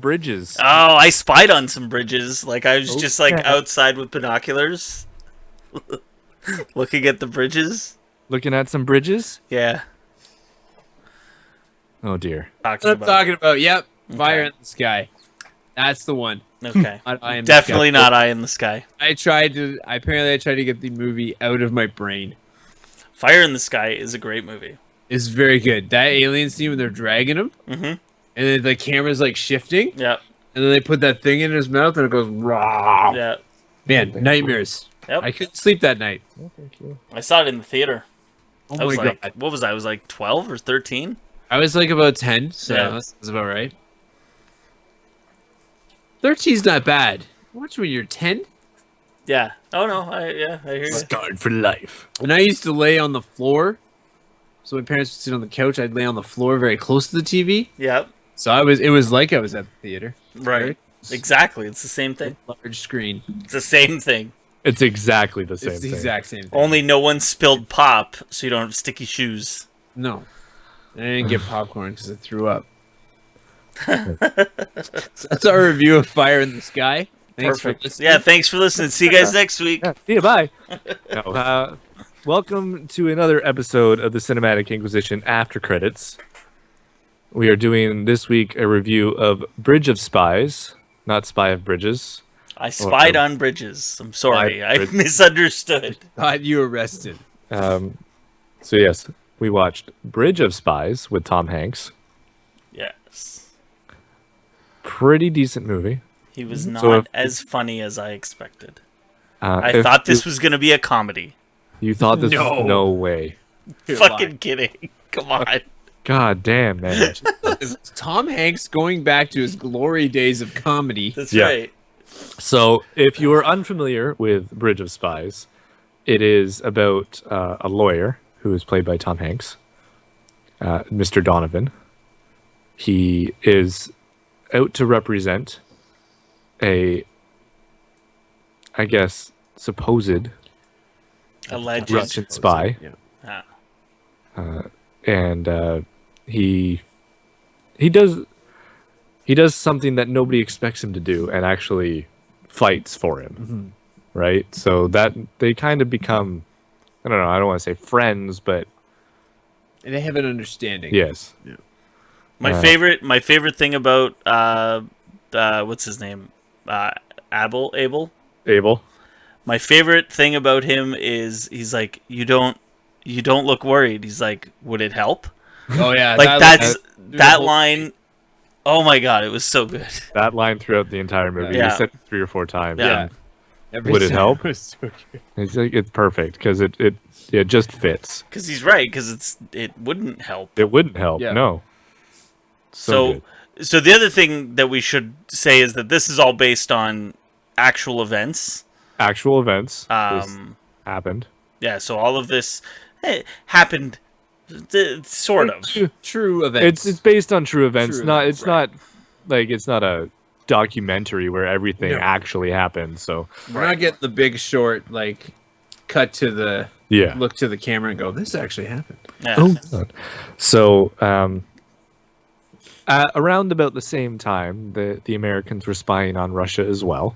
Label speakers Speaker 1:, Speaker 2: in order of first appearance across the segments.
Speaker 1: bridges.
Speaker 2: Oh, I spied on some bridges. Like I was just like outside with binoculars, looking at the bridges.
Speaker 1: Looking at some bridges?
Speaker 2: Yeah.
Speaker 1: Oh dear.
Speaker 3: That's what I'm talking about. Yep. Fire
Speaker 2: Okay.
Speaker 3: in the Sky. That's the one.
Speaker 2: Okay.
Speaker 3: Not Eye in the
Speaker 2: Definitely
Speaker 3: Sky.
Speaker 2: not Eye in the Sky.
Speaker 3: Apparently I tried to get the movie out of my brain.
Speaker 2: Fire in the Sky is a great movie.
Speaker 3: It's very good. That alien scene when they're dragging him, and then the camera's like shifting,
Speaker 2: Yep.
Speaker 3: and then they put that thing in his mouth and it goes raw.
Speaker 2: Yeah.
Speaker 3: Man, nightmares.
Speaker 2: Yep.
Speaker 3: I couldn't sleep that night.
Speaker 2: I saw it in the theater.
Speaker 3: Oh
Speaker 2: I was
Speaker 3: my
Speaker 2: like,
Speaker 3: god.
Speaker 2: what was I? I was like 12 or 13.
Speaker 3: I was like about 10, so
Speaker 2: Yeah.
Speaker 3: that's about right. 13's not bad. Watch when you're 10.
Speaker 2: Yeah. Oh no. I hear you.
Speaker 1: Scarred for life.
Speaker 3: And I used to lay on the floor. So my parents would sit on the couch. I'd lay on the floor very close to the TV.
Speaker 2: Yep.
Speaker 3: So it was like I was at the theater.
Speaker 2: Right. Exactly. It's the same thing.
Speaker 3: Large screen.
Speaker 2: It's the same thing.
Speaker 1: It's exactly the same
Speaker 3: It's the
Speaker 1: thing.
Speaker 3: exact same thing.
Speaker 2: Only no one spilled pop, so you don't have sticky shoes.
Speaker 3: No. And I didn't get popcorn because I threw up. So that's our review of Fire in the Sky. Thanks for
Speaker 2: Perfect.
Speaker 3: listening.
Speaker 2: Yeah, thanks for listening. See you guys next week.
Speaker 1: Yeah, see you, bye. Welcome to another episode of the Cinematic Inquisition After Credits. We are doing this week a review of Bridge of Spies, not Spy of Bridges.
Speaker 2: I spied on bridges. I'm sorry.
Speaker 1: Spied
Speaker 2: I
Speaker 1: bridges.
Speaker 2: misunderstood.
Speaker 3: Got you arrested.
Speaker 1: So yes, we watched Bridge of Spies with Tom Hanks.
Speaker 2: Yes.
Speaker 1: Pretty decent movie.
Speaker 2: He was not
Speaker 1: So if-
Speaker 2: as funny as I expected.
Speaker 1: If
Speaker 2: I thought this was going to be a comedy.
Speaker 1: You thought this
Speaker 3: No.
Speaker 1: was no way.
Speaker 3: You're
Speaker 2: Fucking
Speaker 3: lying.
Speaker 2: kidding. Come on.
Speaker 1: God damn, man.
Speaker 3: It's Tom Hanks going back to his glory days of comedy.
Speaker 2: That's
Speaker 1: Yeah.
Speaker 2: right.
Speaker 1: So, if you are unfamiliar with Bridge of Spies, it is about a lawyer who is played by Tom Hanks, Mr. Donovan. He is out to represent I guess, supposed
Speaker 2: Alleged.
Speaker 1: Russian spy,
Speaker 2: Ah.
Speaker 1: and he does something that nobody expects him to do, and actually fights for him, right? So that they kind of become, I don't know, I don't want to say friends, but
Speaker 3: And they have an understanding.
Speaker 1: yes,
Speaker 2: My favorite thing about what's his name? Abel.
Speaker 1: Abel.
Speaker 2: My favorite thing about him is he's like, you don't look worried. He's like, would it help?
Speaker 3: Oh yeah.
Speaker 2: Like
Speaker 3: that
Speaker 2: that line. Oh my god, it was so good.
Speaker 1: That line throughout the entire movie.
Speaker 2: Yeah.
Speaker 1: He said it 3 or 4 times.
Speaker 2: Yeah.
Speaker 1: and
Speaker 3: every
Speaker 1: Would it
Speaker 3: scene
Speaker 1: help?
Speaker 3: was so good.
Speaker 1: it's perfect because it just fits.
Speaker 2: Because he's right. Because it wouldn't help.
Speaker 1: It wouldn't help.
Speaker 3: Yeah.
Speaker 1: No.
Speaker 2: So
Speaker 1: good.
Speaker 2: so the other thing that we should say is that this is all based on actual events.
Speaker 1: Actual events
Speaker 2: Um,
Speaker 1: happened.
Speaker 2: yeah. So all of this happened, sort of.
Speaker 3: True events.
Speaker 1: It's based on true events.
Speaker 3: True
Speaker 1: Not
Speaker 3: events,
Speaker 1: it's not like it's not a documentary where everything
Speaker 3: No.
Speaker 1: actually happened. So
Speaker 3: We're not getting the Big Short like cut to the
Speaker 1: yeah.
Speaker 3: look to the camera and go, this actually happened.
Speaker 2: Yeah.
Speaker 1: Oh, God. So around about the same time, the Americans were spying on Russia as well,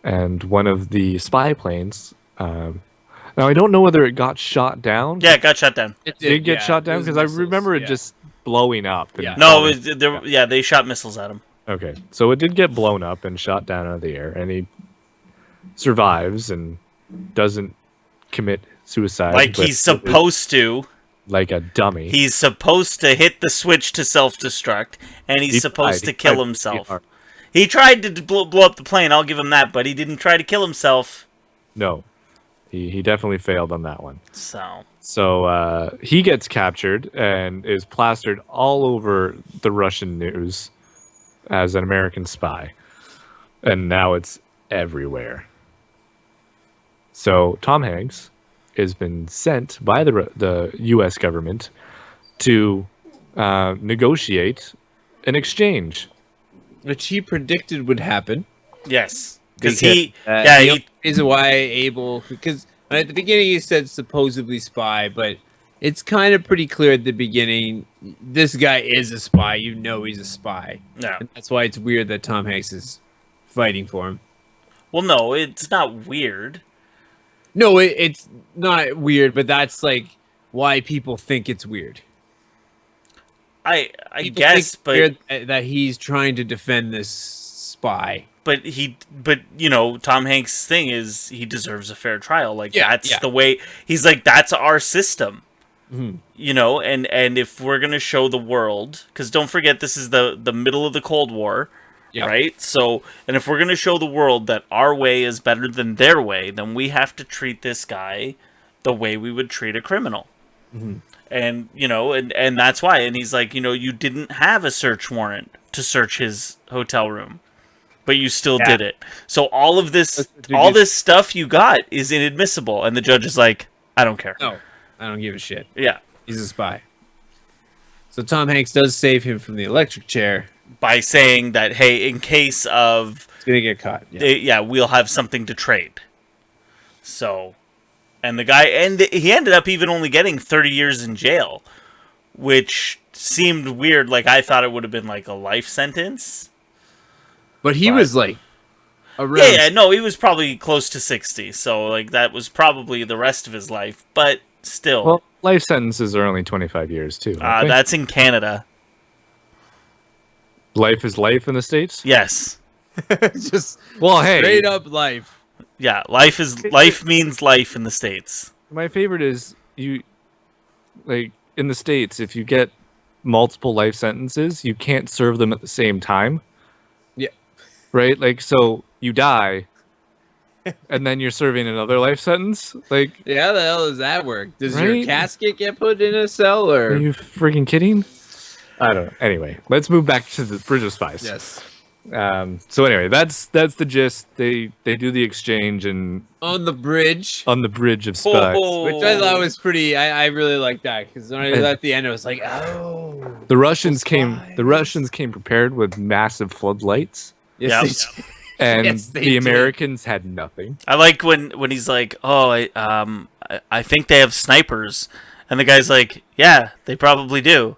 Speaker 1: and one of the spy planes. Now I don't know whether it got shot down.
Speaker 2: Yeah, it got shut down.
Speaker 3: It
Speaker 1: Did it get
Speaker 3: yeah.
Speaker 1: shot down?
Speaker 3: It was
Speaker 1: Because I
Speaker 3: missiles,
Speaker 1: remember it
Speaker 3: yeah.
Speaker 1: just blowing up. and
Speaker 3: Yeah.
Speaker 2: No,
Speaker 1: falling.
Speaker 2: they shot missiles at him.
Speaker 1: Okay, so it did get blown up and shot down out of the air, and he survives and doesn't commit suicide.
Speaker 2: Like
Speaker 1: but
Speaker 2: he's supposed to.
Speaker 1: like a dummy.
Speaker 2: He's supposed to hit the switch to self-destruct, and he's
Speaker 1: He
Speaker 2: supposed
Speaker 1: tried.
Speaker 2: to kill
Speaker 1: He tried
Speaker 2: himself.
Speaker 1: hard.
Speaker 2: He tried to blow up the plane. I'll give him that, but he didn't try to kill himself.
Speaker 1: No, he definitely failed on that one.
Speaker 2: So
Speaker 1: He gets captured and is plastered all over the Russian news as an American spy, and now it's everywhere. So Tom Hanks has been sent by the U.S. government to negotiate an exchange.
Speaker 3: Which he predicted would happen.
Speaker 2: yes, because
Speaker 3: Because,
Speaker 2: he
Speaker 3: the reason why Abel, because at the beginning he said supposedly spy, but it's kind of pretty clear at the beginning. This guy is a spy. You know he's a spy.
Speaker 2: Yeah.
Speaker 3: And that's why it's weird that Tom Hanks is fighting for him.
Speaker 2: Well, no, it's not weird.
Speaker 3: No, it's not weird, but that's like why people think it's weird.
Speaker 2: I
Speaker 3: People
Speaker 2: guess,
Speaker 3: think it's
Speaker 2: but
Speaker 3: weird that he's trying to defend this spy.
Speaker 2: but you know, Tom Hanks' thing is he deserves a fair trial. Like that's the way he's like, that's our system.
Speaker 3: Mhm.
Speaker 2: You know, and if we're gonna show the world, because don't forget this is the middle of the Cold War, right? So, and if we're gonna show the world that our way is better than their way, then we have to treat this guy the way we would treat a criminal.
Speaker 3: Mhm.
Speaker 2: And you know, and that's why. And he's like, you know, you didn't have a search warrant to search his hotel room, but you still did it. So all of this, all this stuff you got is inadmissible. And the judge is like, I don't care.
Speaker 3: No, I don't give a shit.
Speaker 2: Yeah.
Speaker 3: He's a spy. So Tom Hanks does save him from the electric chair.
Speaker 2: By saying that, hey, in case of...
Speaker 3: He's going to get caught.
Speaker 2: We'll have something to trade. So... And the guy... And he ended up even only getting 30 years in jail. Which seemed weird. Like, I thought it would have been like a life sentence.
Speaker 3: But he was like... around...
Speaker 2: Yeah, no, he was probably close to 60. So, like, that was probably the rest of his life. But still...
Speaker 1: Well, life sentences are only 25 years, too.
Speaker 2: That's in Canada.
Speaker 1: Life is life in the States?
Speaker 2: Yes.
Speaker 3: Just
Speaker 1: well, hey.
Speaker 3: straight up life.
Speaker 2: Yeah, life means life in the States.
Speaker 1: My favorite is you, like, in the States, if you get multiple life sentences, you can't serve them at the same time.
Speaker 3: Yeah.
Speaker 1: Right? Like, so you die, and then you're serving another life sentence? Like,
Speaker 3: yeah, how the hell does that work? Does
Speaker 1: right?
Speaker 3: your casket get put in a cell, or...
Speaker 1: Are you freaking kidding? I don't know. Anyway, let's move back to the Bridge of Spies.
Speaker 3: Yes.
Speaker 1: So anyway, that's the gist. They do the exchange and
Speaker 3: on the bridge
Speaker 1: of Spies,
Speaker 3: which I thought was pretty. I really liked that because when I was at the end, I was like, oh.
Speaker 1: The Russians came prepared with massive floodlights.
Speaker 3: Yes,
Speaker 1: and
Speaker 3: yes, they
Speaker 1: the
Speaker 3: did.
Speaker 1: Americans had nothing.
Speaker 2: I like when he's like, "Oh, I think they have snipers," and the guy's like, "Yeah, they probably do,"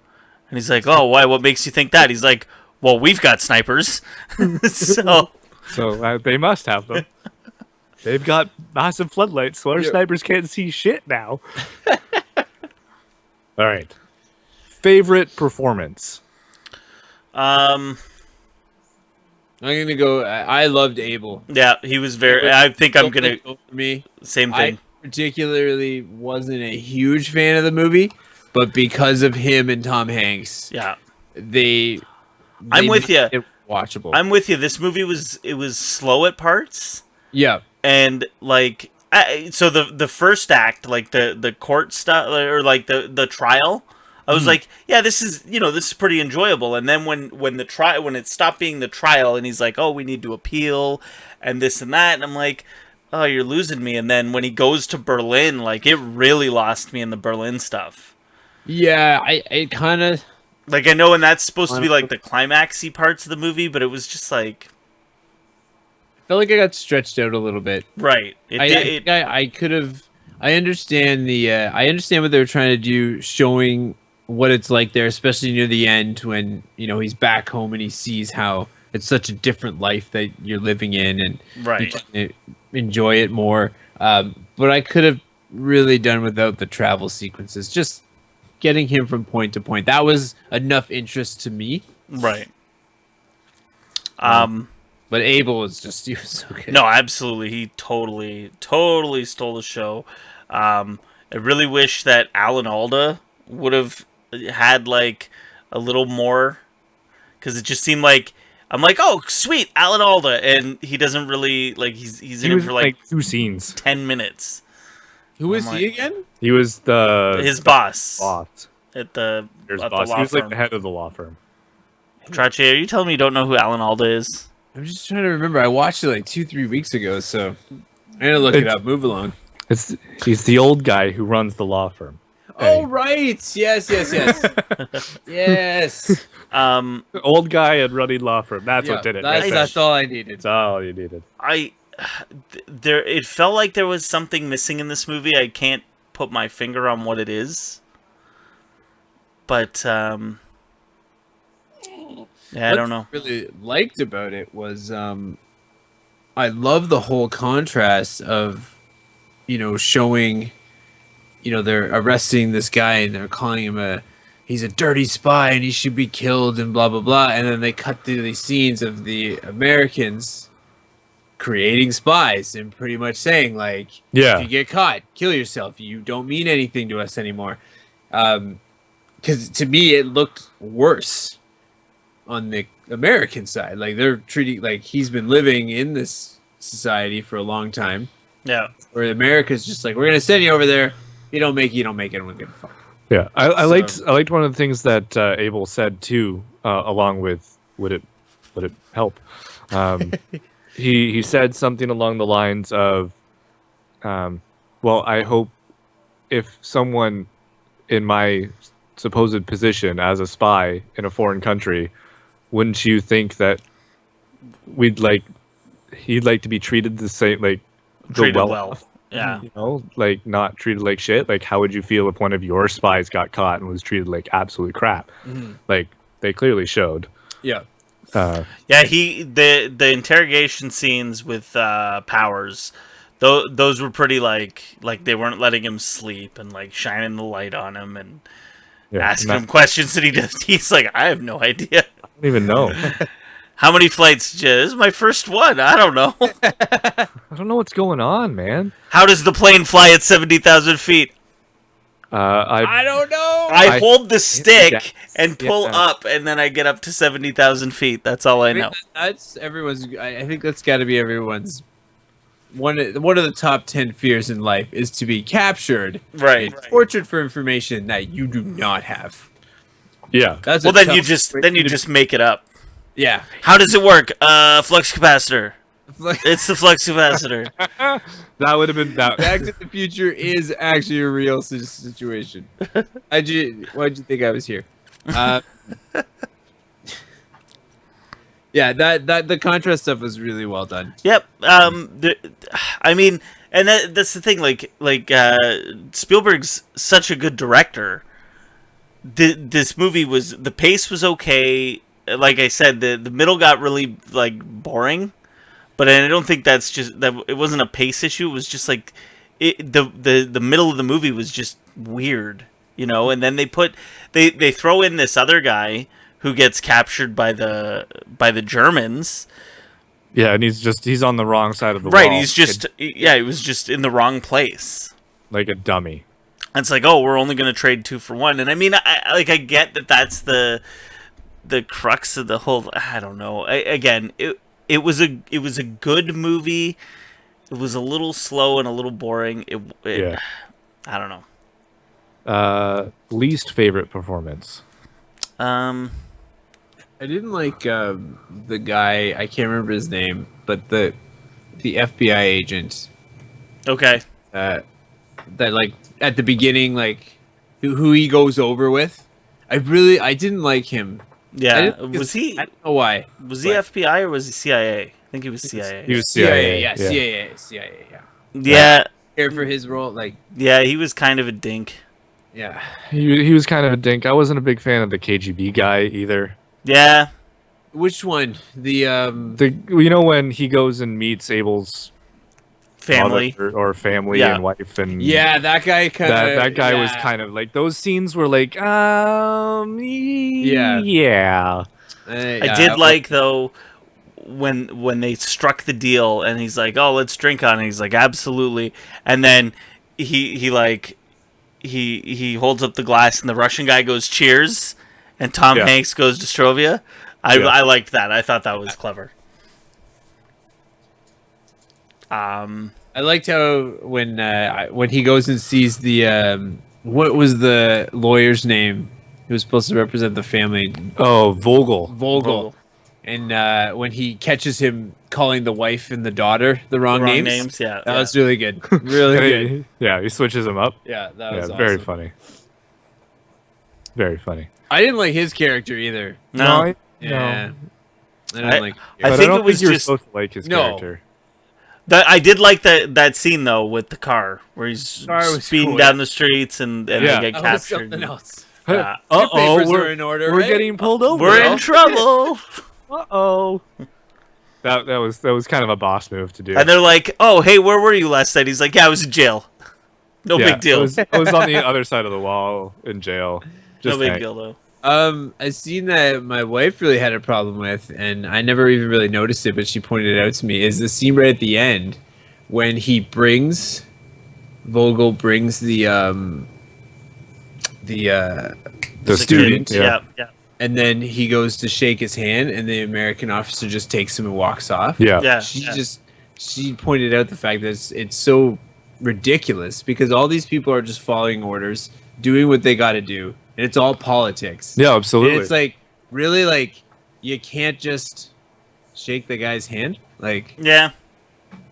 Speaker 2: and he's like, "Oh, why? What makes you think that?" He's like, "Well, we've got snipers, so
Speaker 1: they must have them. They've got massive floodlights, so our snipers can't see shit now." All right, favorite performance.
Speaker 3: I'm gonna go. I loved Abel.
Speaker 2: Yeah, he was very. I think I'm gonna.
Speaker 3: For me,
Speaker 2: same thing.
Speaker 3: I particularly wasn't a huge fan of the movie, but because of him and Tom Hanks,
Speaker 2: Yeah,
Speaker 3: I'm
Speaker 2: with you.
Speaker 3: Watchable.
Speaker 2: I'm with you. This movie was slow at parts.
Speaker 3: Yeah,
Speaker 2: and like, so the first act, like the court stuff, or like the trial. I was like, yeah, this is pretty enjoyable. And then when it stopped being the trial, and he's like, oh, we need to appeal, and this and that, and I'm like, oh, you're losing me. And then when he goes to Berlin, like, it really lost me in the Berlin stuff.
Speaker 3: yeah, I kind of
Speaker 2: like, I know, and that's supposed to be like the climaxy parts of the movie, but it was just like,
Speaker 3: felt like I got stretched out a little bit.
Speaker 2: right.
Speaker 3: I could have. I understand I understand what they were trying to do, showing what it's like there, especially near the end when he's back home and he sees how it's such a different life that you're living in, and
Speaker 2: Right.
Speaker 3: you can enjoy it more. But I could have really done without the travel sequences, just getting him from point to point. That was enough interest to me.
Speaker 2: Right.
Speaker 3: But Abel was he was so good.
Speaker 2: No, absolutely. He totally stole the show. I really wish that Alan Alda would have had like a little more, because it just seemed like I'm like, oh, sweet, Alan Alda, and he doesn't really like. He's in it for like
Speaker 1: 2 scenes.
Speaker 2: 10 minutes.
Speaker 3: Who was he again?
Speaker 1: He was
Speaker 2: His boss
Speaker 1: boss.
Speaker 2: at the
Speaker 1: Law
Speaker 2: law
Speaker 1: he was
Speaker 2: firm.
Speaker 1: like the head of the law firm.
Speaker 2: Trache, are you telling me you don't know who Alan Alda is?
Speaker 3: I'm just trying to remember. I watched it like 2-3 weeks ago, so I'm gonna look it up. Move along.
Speaker 1: He's the old guy who runs the law firm.
Speaker 3: Oh right, yes, yes.
Speaker 1: Old guy and running law firm. That's what did it.
Speaker 3: That's all I needed.
Speaker 1: That's all you needed.
Speaker 2: It felt like there was something missing in this movie. I can't put my finger on what it is. But yeah, I don't know.
Speaker 3: What I really liked about it was I love the whole contrast of, showing, they're arresting this guy and they're calling him he's a dirty spy and he should be killed and blah blah blah, and then they cut through these scenes of the Americans creating spies and pretty much saying like,
Speaker 1: Yeah.
Speaker 3: if you get caught, kill yourself. You don't mean anything to us anymore. Because to me, it looked worse on the American side. Like they're treating like he's been living in this society for a long time.
Speaker 2: Yeah.
Speaker 3: Where America's just like, we're gonna send you over there. You don't make it, everyone give a fuck.
Speaker 1: Yeah, I liked one of the things that Abel said too, along with would it help? He said something along the lines of, well, I hope if someone in my supposed position as a spy in a foreign country, wouldn't you think that he'd like to be treated the same, like
Speaker 2: Treated well. Yeah.
Speaker 1: Like not treated like shit. Like, how would you feel if one of your spies got caught and was treated like absolute crap?
Speaker 3: Mm-hmm.
Speaker 1: Like they clearly showed.
Speaker 3: Yeah.
Speaker 2: Yeah, the interrogation scenes with Powers, those were pretty like they weren't letting him sleep and like shining the light on him and asking him questions that he's like, I have no idea.
Speaker 1: I don't even know.
Speaker 2: How many flights? This is my first one. I don't know.
Speaker 1: I don't know what's going on, man.
Speaker 2: How does the plane fly at 70,000 feet?
Speaker 3: I don't know.
Speaker 2: I hold the stick and pull
Speaker 1: yeah.
Speaker 2: up, and then I get up to 70,000 feet. That's all I know.
Speaker 3: That's everyone's. I think that's got to be everyone's. One of the top 10 fears in life is to be captured,
Speaker 2: Right.
Speaker 3: and tortured for information that you do not have.
Speaker 1: Yeah.
Speaker 3: That's
Speaker 2: Well, then you just make it up.
Speaker 3: yeah.
Speaker 2: How does it work? Flux capacitor. It's the flux capacitor.
Speaker 1: That would have been that.
Speaker 3: Back to the Future is actually a real situation. Why'd you think I was here? Yeah, that the contrast stuff was really well done.
Speaker 2: Yep. I mean, and that's the thing. Like Spielberg's such a good director. This movie the pace was okay. Like I said, the middle got really like boring. But I don't think that's just that. It wasn't a pace issue. It was just like the middle of the movie was just weird, And then they throw in this other guy who gets captured by the Germans.
Speaker 1: Yeah, and he's on the wrong side of the
Speaker 2: Right.
Speaker 1: wall.
Speaker 2: He's just he was just in the wrong place.
Speaker 1: Like a dummy.
Speaker 2: And it's like, oh, we're only going to trade 2 for 1. And I mean, I get that that's the crux of the whole. I don't know. It was a good movie. It was a little slow and a little boring.
Speaker 1: Yeah.
Speaker 2: I don't know.
Speaker 1: Least favorite performance.
Speaker 3: I didn't like the guy. I can't remember his name, but the FBI agent.
Speaker 2: Okay.
Speaker 3: That like at the beginning, like who he goes over with. I didn't like him.
Speaker 2: Yeah. Was he?
Speaker 3: I don't know why.
Speaker 2: Was he FBI or was he CIA? I think he was CIA.
Speaker 1: He was CIA.
Speaker 3: Yeah, CIA. Yeah.
Speaker 2: Yeah.
Speaker 3: Care for his role, like.
Speaker 2: Yeah, he was kind of a dink.
Speaker 3: Yeah.
Speaker 1: He was kind of a dink. I wasn't a big fan of the KGB guy either.
Speaker 2: Yeah.
Speaker 3: Which one? The
Speaker 1: when he goes and meets Abel's
Speaker 2: family
Speaker 1: or family and wife and
Speaker 3: that guy
Speaker 1: that guy was kind of like those scenes were like yeah.
Speaker 2: I did like though when they struck the deal and he's like, oh, let's drink on it. He's like, absolutely. And then he holds up the glass and the Russian guy goes cheers and Tom Hanks goes Dystrovia. I liked that. I thought that was clever.
Speaker 3: I liked how when he goes and sees the what was the lawyer's name who was supposed to represent the family?
Speaker 1: Oh, Vogel.
Speaker 3: And when he catches him calling the wife and the daughter the wrong names,
Speaker 2: yeah,
Speaker 3: that was really good. Really good.
Speaker 1: Yeah, he switches them up.
Speaker 3: Yeah, that was awesome.
Speaker 1: Very funny. Very funny.
Speaker 3: I didn't like his character either.
Speaker 2: No.
Speaker 3: Yeah. I didn't like.
Speaker 2: I think it was
Speaker 1: you were
Speaker 2: just
Speaker 1: supposed to like his character.
Speaker 2: I did like that scene though with the car where he's speeding down the streets and they get captured.
Speaker 3: Something else. Your papers are in order,
Speaker 1: we're
Speaker 3: right?
Speaker 1: getting pulled over.
Speaker 2: We're in trouble.
Speaker 1: Uh-oh. That was kind of a boss move to do.
Speaker 2: And they're like, "Oh, hey, where were you last night?" He's like, "Yeah, I was in jail. No big deal.
Speaker 1: I was on the other side of the wall in jail.
Speaker 2: No
Speaker 1: Just
Speaker 2: big
Speaker 1: hang-
Speaker 2: deal, though."
Speaker 3: I seen that my wife really had a problem with, and I never even really noticed it, but she pointed it out to me. Is the scene right at the end when Vogel brings the
Speaker 1: The student.
Speaker 2: Yeah.
Speaker 3: and then he goes to shake his hand, and the American officer just takes him and walks off.
Speaker 1: Yeah.
Speaker 3: She pointed out the fact that it's so ridiculous because all these people are just following orders, doing what they got to do, and it's all politics.
Speaker 1: Yeah, absolutely.
Speaker 3: And it's like, really, like, you can't just shake the guy's hand, like,
Speaker 2: Yeah.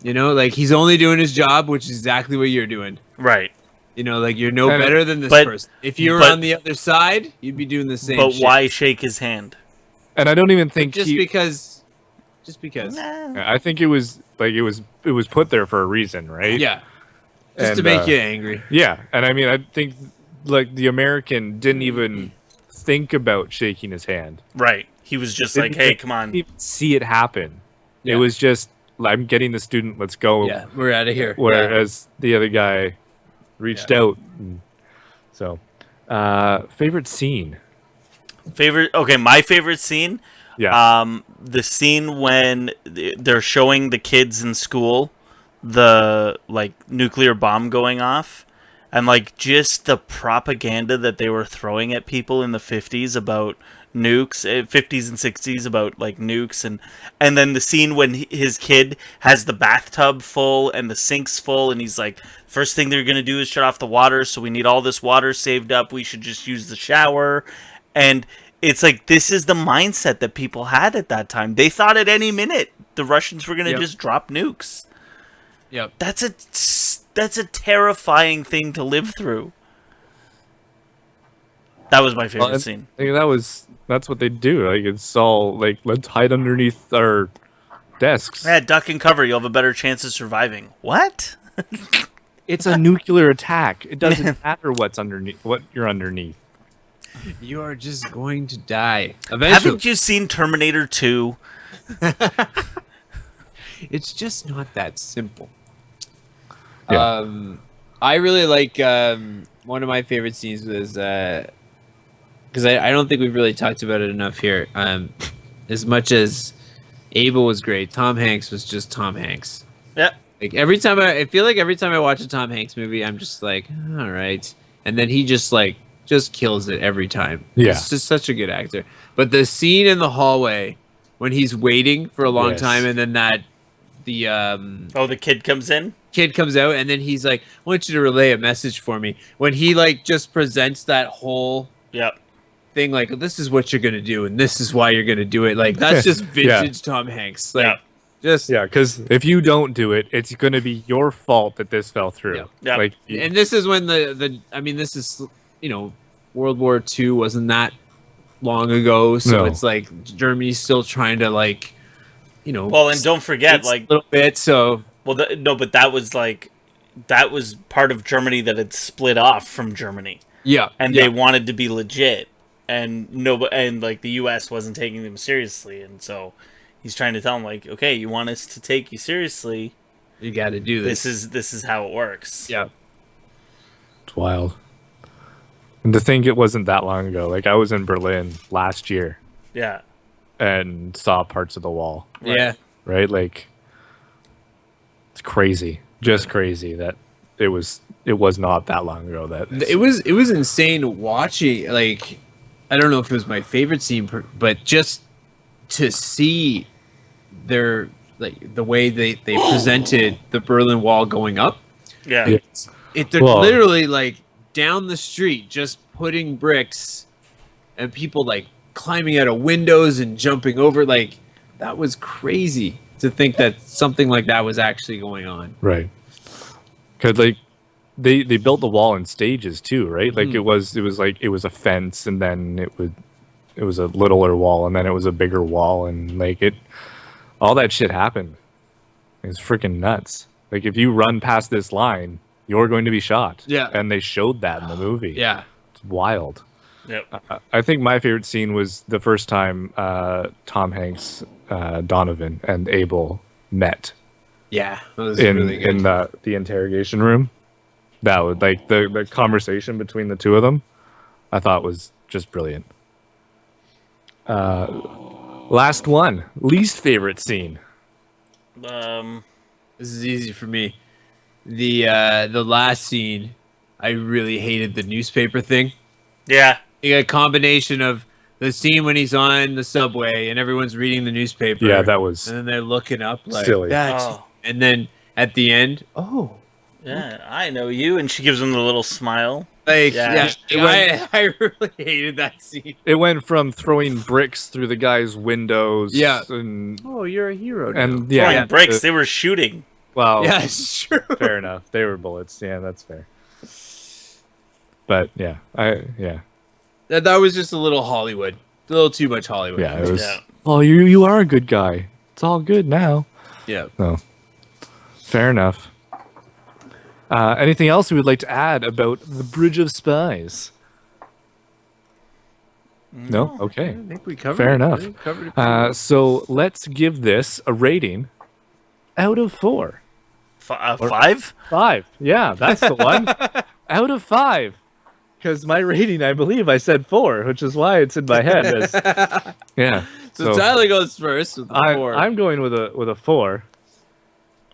Speaker 3: you know, like he's only doing his job, which is exactly what you're doing.
Speaker 2: Right.
Speaker 3: You know, like you're no
Speaker 1: And
Speaker 3: better than this
Speaker 2: but-
Speaker 3: person. If you were
Speaker 2: but-
Speaker 3: on the other side, you'd be doing the same.
Speaker 2: But
Speaker 3: shit.
Speaker 2: why shake his hand?
Speaker 1: And I don't even think
Speaker 3: Just because.
Speaker 2: Nah.
Speaker 1: I think it was put there for a reason, right?
Speaker 3: Yeah. Just to
Speaker 1: And,
Speaker 3: make you angry.
Speaker 1: Yeah, and I mean, I think like the American didn't even think about shaking his hand.
Speaker 2: Right. He was just like,
Speaker 1: Didn't
Speaker 2: "Hey,
Speaker 1: even-
Speaker 2: come on."
Speaker 1: didn't even see it happen.
Speaker 3: Yeah.
Speaker 1: It was just, I'm getting the student. Let's go.
Speaker 3: Yeah, we're out of here.
Speaker 1: Whereas the other guy reached out. And so, favorite scene.
Speaker 2: Okay, my favorite scene.
Speaker 1: Yeah.
Speaker 2: The scene when they're showing the kids in school the like nuclear bomb going off, and like just the propaganda that they were throwing at people in the 50s about nukes, 50s and 60s about like nukes, and then the scene when his kid has the bathtub full and the sink's full, and he's like, first thing they're gonna do is shut off the water, so we need all this water saved up, we should just use the shower. And it's like, this is the mindset that people had at that time. They thought at any minute the Russians were gonna
Speaker 3: Yep.
Speaker 2: just drop nukes.
Speaker 3: Yep.
Speaker 2: That's a terrifying thing to live through. That was my favorite
Speaker 1: Well,
Speaker 2: scene.
Speaker 1: I think that's what they do. Like, it's all like, let's hide underneath our desks.
Speaker 2: Yeah, duck and cover. You'll have a better chance of surviving. What?
Speaker 1: It's a nuclear attack. It doesn't matter what you're underneath.
Speaker 3: You are just going to die. Eventually.
Speaker 2: Haven't you seen Terminator 2?
Speaker 3: It's just not that simple.
Speaker 1: Yeah.
Speaker 3: I really like one of my favorite scenes was because I don't think we've really talked about it enough here. As much as Abel was great, Tom Hanks was just Tom Hanks.
Speaker 2: Yeah.
Speaker 3: Like every time I feel like every time I watch a Tom Hanks movie, I'm just like, all right, and then he just kills it every time.
Speaker 1: Yeah.
Speaker 3: He's just such a good actor. But the scene in the hallway when he's waiting for a long
Speaker 1: Yes.
Speaker 3: time, and then the
Speaker 2: Oh, the kid comes in?
Speaker 3: kid comes out, and then he's like, I want you to relay a message for me. When he like just presents that whole
Speaker 2: Yep.
Speaker 3: thing, like, this is what you're gonna do, and this is why you're gonna do it. Like, that's just
Speaker 1: Yeah.
Speaker 3: vintage Tom Hanks. Like,
Speaker 2: Yeah.
Speaker 3: just
Speaker 1: Yeah, because if you don't do it, it's going to be your fault that this fell through.
Speaker 3: Yeah.
Speaker 2: Yeah.
Speaker 1: Like,
Speaker 3: And this is when I mean, this is, World War II wasn't that long ago, so
Speaker 1: No.
Speaker 3: it's like Germany's still trying to
Speaker 2: Well, and don't forget,
Speaker 3: a
Speaker 2: like,
Speaker 3: little bit. So
Speaker 2: well, no, but that was part of Germany that had split off from Germany,
Speaker 3: yeah,
Speaker 2: and
Speaker 3: yeah.
Speaker 2: they wanted to be legit, and like the U.S. wasn't taking them seriously, and so he's trying to tell them, like, okay, you want us to take you seriously?
Speaker 3: You got to do this.
Speaker 2: This is how it works.
Speaker 3: Yeah.
Speaker 1: it's wild. And to think it wasn't that long ago. Like, I was in Berlin last year
Speaker 2: Yeah.
Speaker 1: and saw parts of the wall,
Speaker 3: Yeah.
Speaker 1: right? Like, it's crazy. Just crazy that it was not that long ago that
Speaker 3: It was insane watching. Like, I don't know if it was my favorite scene, but just to see their the way they presented the Berlin Wall going up.
Speaker 2: Yeah.
Speaker 1: Yeah.
Speaker 3: They're
Speaker 1: Well-
Speaker 3: literally like down the street, just putting bricks, and people like climbing out of windows and jumping over. Like, that was crazy to think that something like that was actually going on.
Speaker 1: right. Because like they built the wall in stages too, right? Like it was a fence, and then it was a littler wall, and then it was a bigger wall, and like all that shit happened. It's freaking nuts. Like, if you run past this line, you're going to be shot.
Speaker 3: Yeah.
Speaker 1: And they showed that in the movie.
Speaker 3: Yeah.
Speaker 1: It's wild.
Speaker 2: Yep.
Speaker 1: I think my favorite scene was the first time Tom Hanks, Donovan, and Abel met
Speaker 3: Yeah, that was
Speaker 1: in
Speaker 3: really good.
Speaker 1: in the interrogation room. That was like the conversation between the two of them. I thought was just brilliant. Last one, least favorite scene.
Speaker 3: This is easy for me. The last scene, I really hated the newspaper thing.
Speaker 2: Yeah.
Speaker 3: You got a combination of the scene when he's on the subway and everyone's reading the newspaper.
Speaker 1: Yeah, that was
Speaker 3: and then they're looking up like
Speaker 1: silly.
Speaker 3: that.
Speaker 2: Oh.
Speaker 3: And then at the end,
Speaker 2: Yeah, I know you, and she gives him the little smile.
Speaker 3: like
Speaker 2: Yeah.
Speaker 3: I really hated that scene.
Speaker 1: It went from throwing bricks through the guy's windows.
Speaker 3: Yeah.
Speaker 1: and
Speaker 3: Oh, you're a hero.
Speaker 1: and
Speaker 2: Throwing
Speaker 1: yeah,
Speaker 2: bricks, they were shooting.
Speaker 1: well,
Speaker 3: Yeah, it's true.
Speaker 1: fair enough. They were bullets. Yeah, that's fair. But yeah,
Speaker 3: That was just a little Hollywood. A little too much Hollywood.
Speaker 1: yeah, it was.
Speaker 2: Yeah.
Speaker 1: Oh, you are a good guy. It's all good now.
Speaker 3: Yeah.
Speaker 1: No, fair enough. Anything else we would like to add about the Bridge of Spies? No? Okay.
Speaker 3: I think we covered
Speaker 1: Fair
Speaker 3: it.
Speaker 1: enough.
Speaker 3: I think we covered it pretty well.
Speaker 1: So let's give this a rating out of 4.
Speaker 2: 5?
Speaker 1: 5. Yeah, that's the one. Out of 5. Because my rating, I believe I said 4, which is why it's in my head. Yeah.
Speaker 3: So Tyler goes first with the 4.
Speaker 1: I'm going with a 4.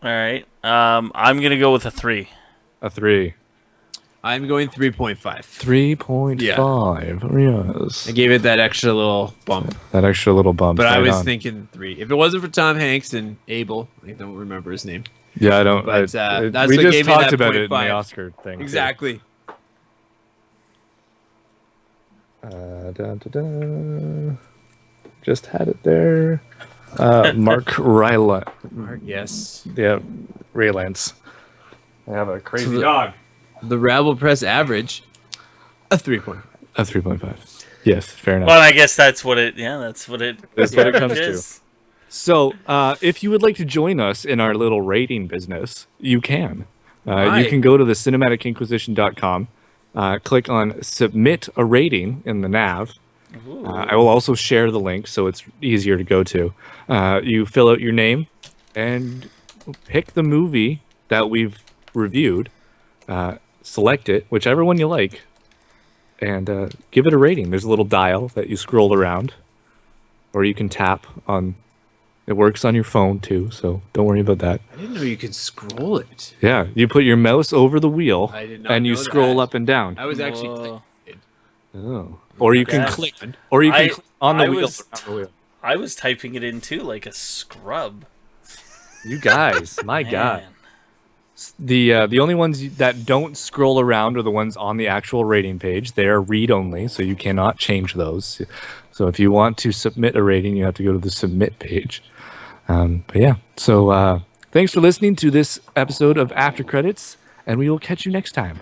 Speaker 2: All right. I'm gonna go with a 3.
Speaker 1: A 3.
Speaker 3: I'm going 3.5.
Speaker 1: 3.5. Yes.
Speaker 3: I gave it that extra little bump,
Speaker 1: That extra little bump.
Speaker 3: but I
Speaker 1: right
Speaker 3: was
Speaker 1: on.
Speaker 3: thinking 3. If it wasn't for Tom Hanks and Abel, I don't remember his name.
Speaker 1: Yeah, I don't.
Speaker 3: But, that's
Speaker 1: we
Speaker 3: what
Speaker 1: just
Speaker 3: gave me
Speaker 1: talked
Speaker 3: that
Speaker 1: about it in the
Speaker 3: 0.5.
Speaker 1: Oscar thing. too.
Speaker 3: Exactly.
Speaker 1: Just had it there. Mark Rylance.
Speaker 3: Yes.
Speaker 1: Yeah, Rylance. I have a crazy
Speaker 3: So the-
Speaker 1: dog.
Speaker 3: The Rabble Press average, a 3.5.
Speaker 1: A 3.5. Yes, fair enough.
Speaker 2: Well, I guess that's what it. Yeah, that's what it.
Speaker 1: That's what it comes to.
Speaker 2: is.
Speaker 1: So, if you would like to join us in our little rating business, you can. You
Speaker 3: Right.
Speaker 1: can go to the cinematicinquisition.com, click on submit a rating in the nav. I will also share the link so it's easier to go to. You fill out your name and pick the movie that we've reviewed, select it, whichever one you like, and give it a rating. There's a little dial that you scroll around, or you can tap on. It works on your phone too, so don't worry about that.
Speaker 3: I didn't know you could scroll it.
Speaker 1: Yeah, you put your mouse over the wheel
Speaker 3: I did not
Speaker 1: and you
Speaker 3: know
Speaker 1: scroll
Speaker 3: that.
Speaker 1: up and down.
Speaker 3: I was actually
Speaker 2: Whoa.
Speaker 1: Oh. Or you can
Speaker 2: Yes.
Speaker 1: click, or you can
Speaker 2: I-
Speaker 1: click on the
Speaker 2: I
Speaker 1: wheel.
Speaker 2: was-
Speaker 1: around the wheel.
Speaker 2: I was typing it in too, like a scrub.
Speaker 1: You guys, my God.
Speaker 2: Man.
Speaker 1: The only ones that don't scroll around are the ones on the actual rating page. They are read only, so you cannot change those. So if you want to submit a rating, you have to go to the submit page. But yeah, so thanks for listening to this episode of After Credits, and we will catch you next time.